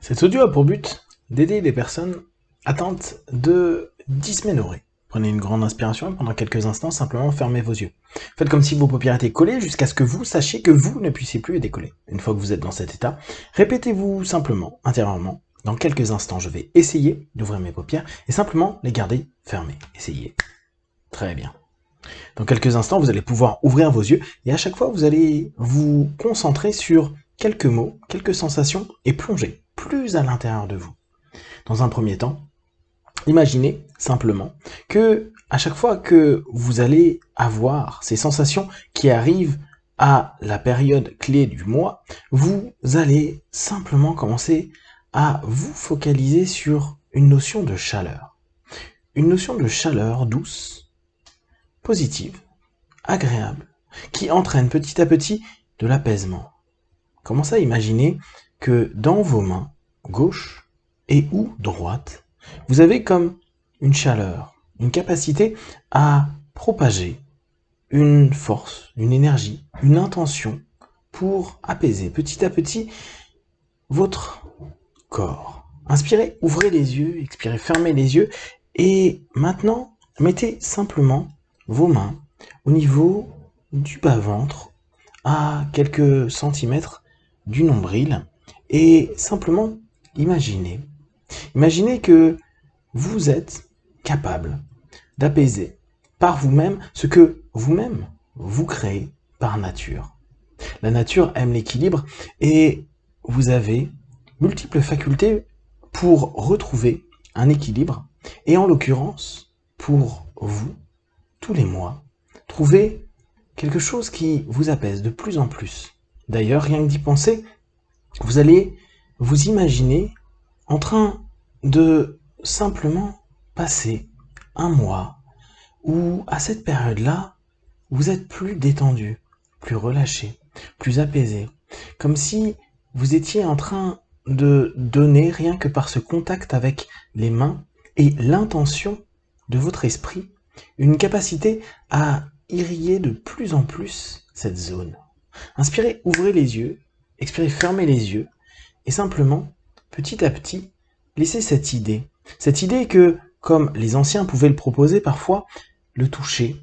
Cet audio a pour but d'aider les personnes atteintes de dysménorrhée. Prenez une grande inspiration et pendant quelques instants, simplement fermez vos yeux. Faites comme si vos paupières étaient collées jusqu'à ce que vous sachiez que vous ne puissiez plus les décoller. Une fois que vous êtes dans cet état, répétez-vous simplement, intérieurement, dans quelques instants, je vais essayer d'ouvrir mes paupières et simplement les garder fermées. Essayez. Très bien. Dans quelques instants, vous allez pouvoir ouvrir vos yeux et à chaque fois, vous allez vous concentrer sur quelques mots, quelques sensations et plonger plus à l'intérieur de vous. Dans un premier temps, imaginez simplement que à chaque fois que vous allez avoir ces sensations qui arrivent à la période clé du mois, vous allez simplement commencer à vous focaliser sur une notion de chaleur. Une notion de chaleur douce, positive, agréable, qui entraîne petit à petit de l'apaisement. Commencez à imaginer que dans vos mains, gauche et ou droite, vous avez comme une chaleur, une capacité à propager une force, une énergie, une intention pour apaiser petit à petit votre corps. Inspirez, ouvrez les yeux, expirez, fermez les yeux et maintenant, mettez simplement vos mains au niveau du bas-ventre à quelques centimètres du nombril et simplement imaginez que vous êtes capable d'apaiser par vous-même ce que vous-même vous créez par nature. La nature aime l'équilibre et vous avez multiples facultés pour retrouver un équilibre et en l'occurrence, pour vous, tous les mois, trouver quelque chose qui vous apaise de plus en plus. D'ailleurs, rien que d'y penser, vous allez vous imaginer en train de simplement passer un mois où, à cette période-là, vous êtes plus détendu, plus relâché, plus apaisé, comme si vous étiez en train de donner, rien que par ce contact avec les mains et l'intention de votre esprit, une capacité à irriguer de plus en plus cette zone. Inspirez, ouvrez les yeux, expirez, fermez les yeux, et simplement, petit à petit, laissez cette idée que, comme les anciens pouvaient le proposer parfois, le toucher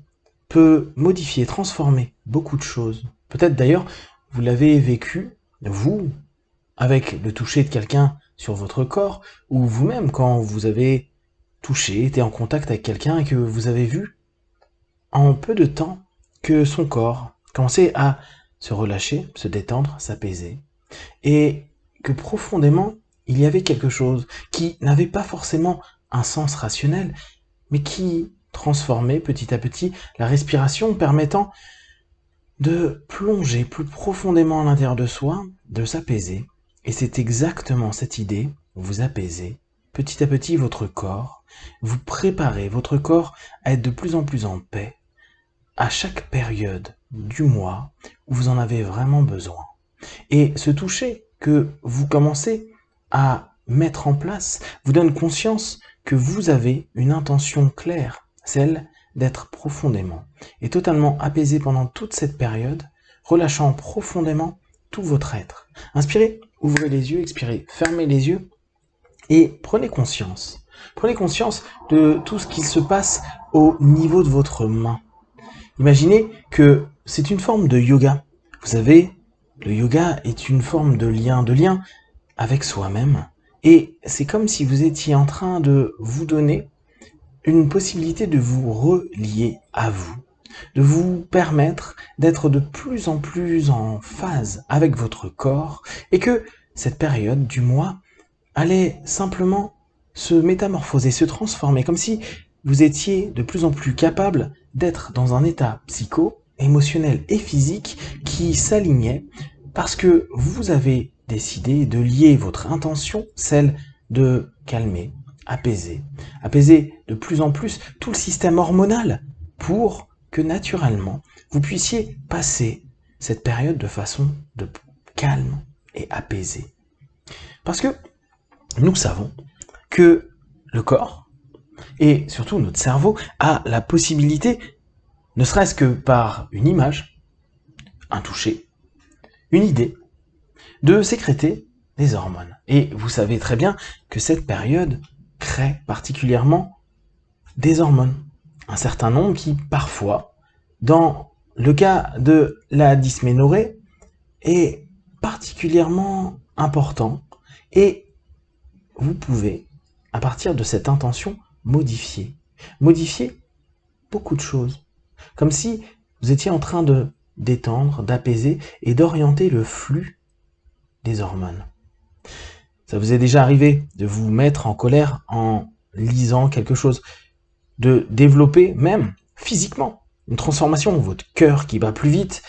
peut modifier, transformer beaucoup de choses. Peut-être d'ailleurs, vous l'avez vécu, vous, avec le toucher de quelqu'un sur votre corps, ou vous-même quand vous avez touché, été en contact avec quelqu'un et que vous avez vu, en peu de temps, que son corps commençait à se relâcher, se détendre, s'apaiser, et que profondément, il y avait quelque chose qui n'avait pas forcément un sens rationnel, mais qui transformait petit à petit la respiration, permettant de plonger plus profondément à l'intérieur de soi, de s'apaiser. Et c'est exactement cette idée, vous apaisez petit à petit votre corps, vous préparez votre corps à être de plus en plus en paix, à chaque période du mois où vous en avez vraiment besoin. Et ce toucher que vous commencez à mettre en place vous donne conscience que vous avez une intention claire, celle d'être profondément et totalement apaisé pendant toute cette période, relâchant profondément tout votre être. Inspirez, ouvrez les yeux, expirez, fermez les yeux et prenez conscience. Prenez conscience de tout ce qui se passe au niveau de votre main. Imaginez que c'est une forme de yoga. Vous savez, le yoga est une forme de lien avec soi-même. Et c'est comme si vous étiez en train de vous donner une possibilité de vous relier à vous, de vous permettre d'être de plus en plus en phase avec votre corps et que cette période du mois allait simplement se métamorphoser, se transformer, comme si vous étiez de plus en plus capable d'être dans un état psycho, émotionnel et physique qui s'alignait parce que vous avez décidé de lier votre intention, celle de calmer, apaiser de plus en plus tout le système hormonal pour que naturellement vous puissiez passer cette période de façon de calme et apaisée. Parce que nous savons que le corps et surtout notre cerveau a la possibilité, ne serait-ce que par une image, un toucher, une idée, de sécréter des hormones. Et vous savez très bien que cette période crée particulièrement des hormones. Un certain nombre qui, parfois, dans le cas de la dysménorrhée, est particulièrement important. Et vous pouvez, à partir de cette intention, modifier beaucoup de choses. Comme si vous étiez en train de d'étendre, d'apaiser et d'orienter le flux des hormones. Ça vous est déjà arrivé de vous mettre en colère en lisant quelque chose, de développer même physiquement une transformation, votre cœur qui bat plus vite,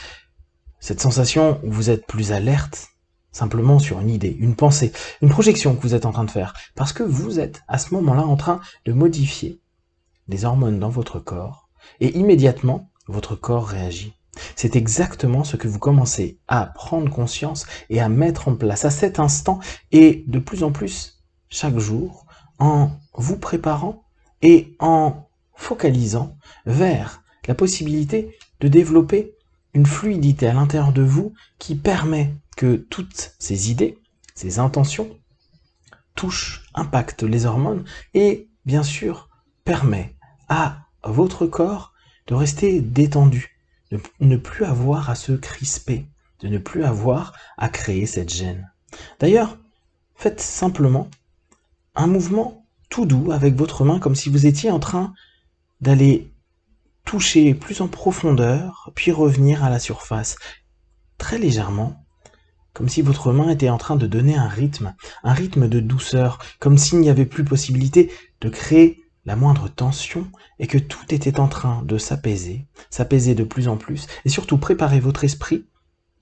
cette sensation où vous êtes plus alerte, simplement sur une idée, une pensée, une projection que vous êtes en train de faire, parce que vous êtes à ce moment-là en train de modifier les hormones dans votre corps, et immédiatement, votre corps réagit. C'est exactement ce que vous commencez à prendre conscience et à mettre en place à cet instant, et de plus en plus, chaque jour, en vous préparant et en focalisant vers la possibilité de développer une fluidité à l'intérieur de vous qui permet que toutes ces idées, ces intentions, touchent, impactent les hormones et, bien sûr, permet à votre corps de rester détendu, de ne plus avoir à se crisper, de ne plus avoir à créer cette gêne. D'ailleurs, faites simplement un mouvement tout doux avec votre main, comme si vous étiez en train d'aller toucher plus en profondeur, puis revenir à la surface, très légèrement, comme si votre main était en train de donner un rythme de douceur, comme s'il n'y avait plus possibilité de créer la moindre tension et que tout était en train de s'apaiser de plus en plus, et surtout préparez votre esprit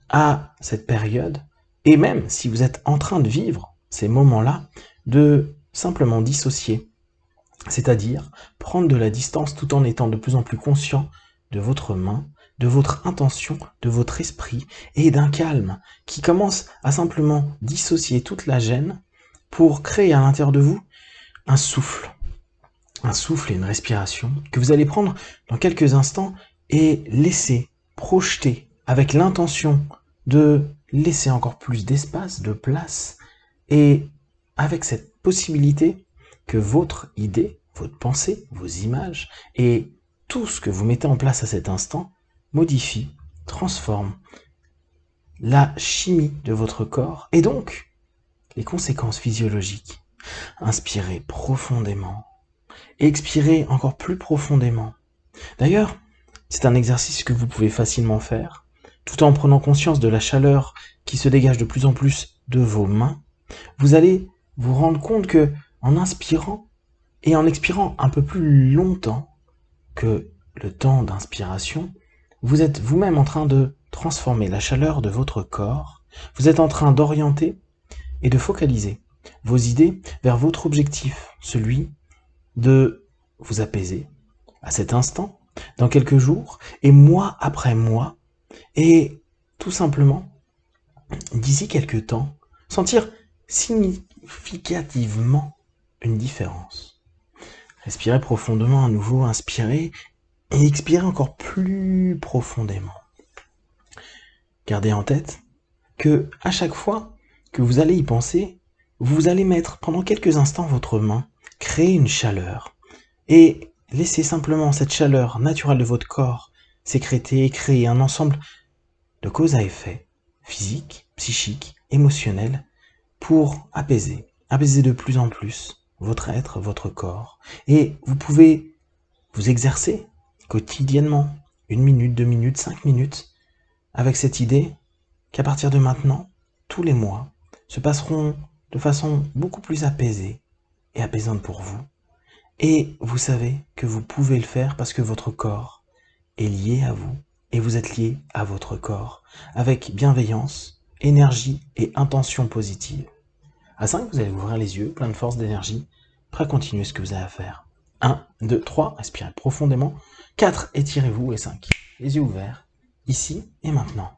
à cette période, et même si vous êtes en train de vivre ces moments-là, de simplement dissocier, c'est-à-dire prendre de la distance tout en étant de plus en plus conscient de votre main, de votre intention, de votre esprit et d'un calme qui commence à simplement dissocier toute la gêne pour créer à l'intérieur de vous un souffle et une respiration que vous allez prendre dans quelques instants et laisser projeter avec l'intention de laisser encore plus d'espace, de place et avec cette possibilité que votre idée, votre pensée, vos images et tout ce que vous mettez en place à cet instant modifie, transforme la chimie de votre corps et donc les conséquences physiologiques. Inspirez profondément, expirez encore plus profondément. D'ailleurs, c'est un exercice que vous pouvez facilement faire, tout en prenant conscience de la chaleur qui se dégage de plus en plus de vos mains. Vous allez vous rendre compte que en inspirant et en expirant un peu plus longtemps que le temps d'inspiration, vous êtes vous-même en train de transformer la chaleur de votre corps, vous êtes en train d'orienter et de focaliser vos idées vers votre objectif, celui de vous apaiser à cet instant, dans quelques jours, et mois après mois, et tout simplement, d'ici quelques temps, sentir significativement une différence. Respirez profondément à nouveau, inspirez, et expirez encore plus profondément. Gardez en tête que à chaque fois que vous allez y penser, vous allez mettre pendant quelques instants votre main, créer une chaleur, et laissez simplement cette chaleur naturelle de votre corps sécréter et créer un ensemble de cause à effet, physique, psychique, émotionnel, pour apaiser de plus en plus votre être, votre corps. Et vous pouvez vous exercer quotidiennement, 1 minute, 2 minutes, 5 minutes, avec cette idée qu'à partir de maintenant, tous les mois se passeront de façon beaucoup plus apaisée et apaisante pour vous. Et vous savez que vous pouvez le faire parce que votre corps est lié à vous et vous êtes lié à votre corps avec bienveillance, énergie et intention positive. À 5, vous allez ouvrir les yeux, plein de force, d'énergie, prêt à continuer ce que vous avez à faire. 1, 2, 3, respirez profondément. 4, étirez-vous et 5, les yeux ouverts, ici et maintenant.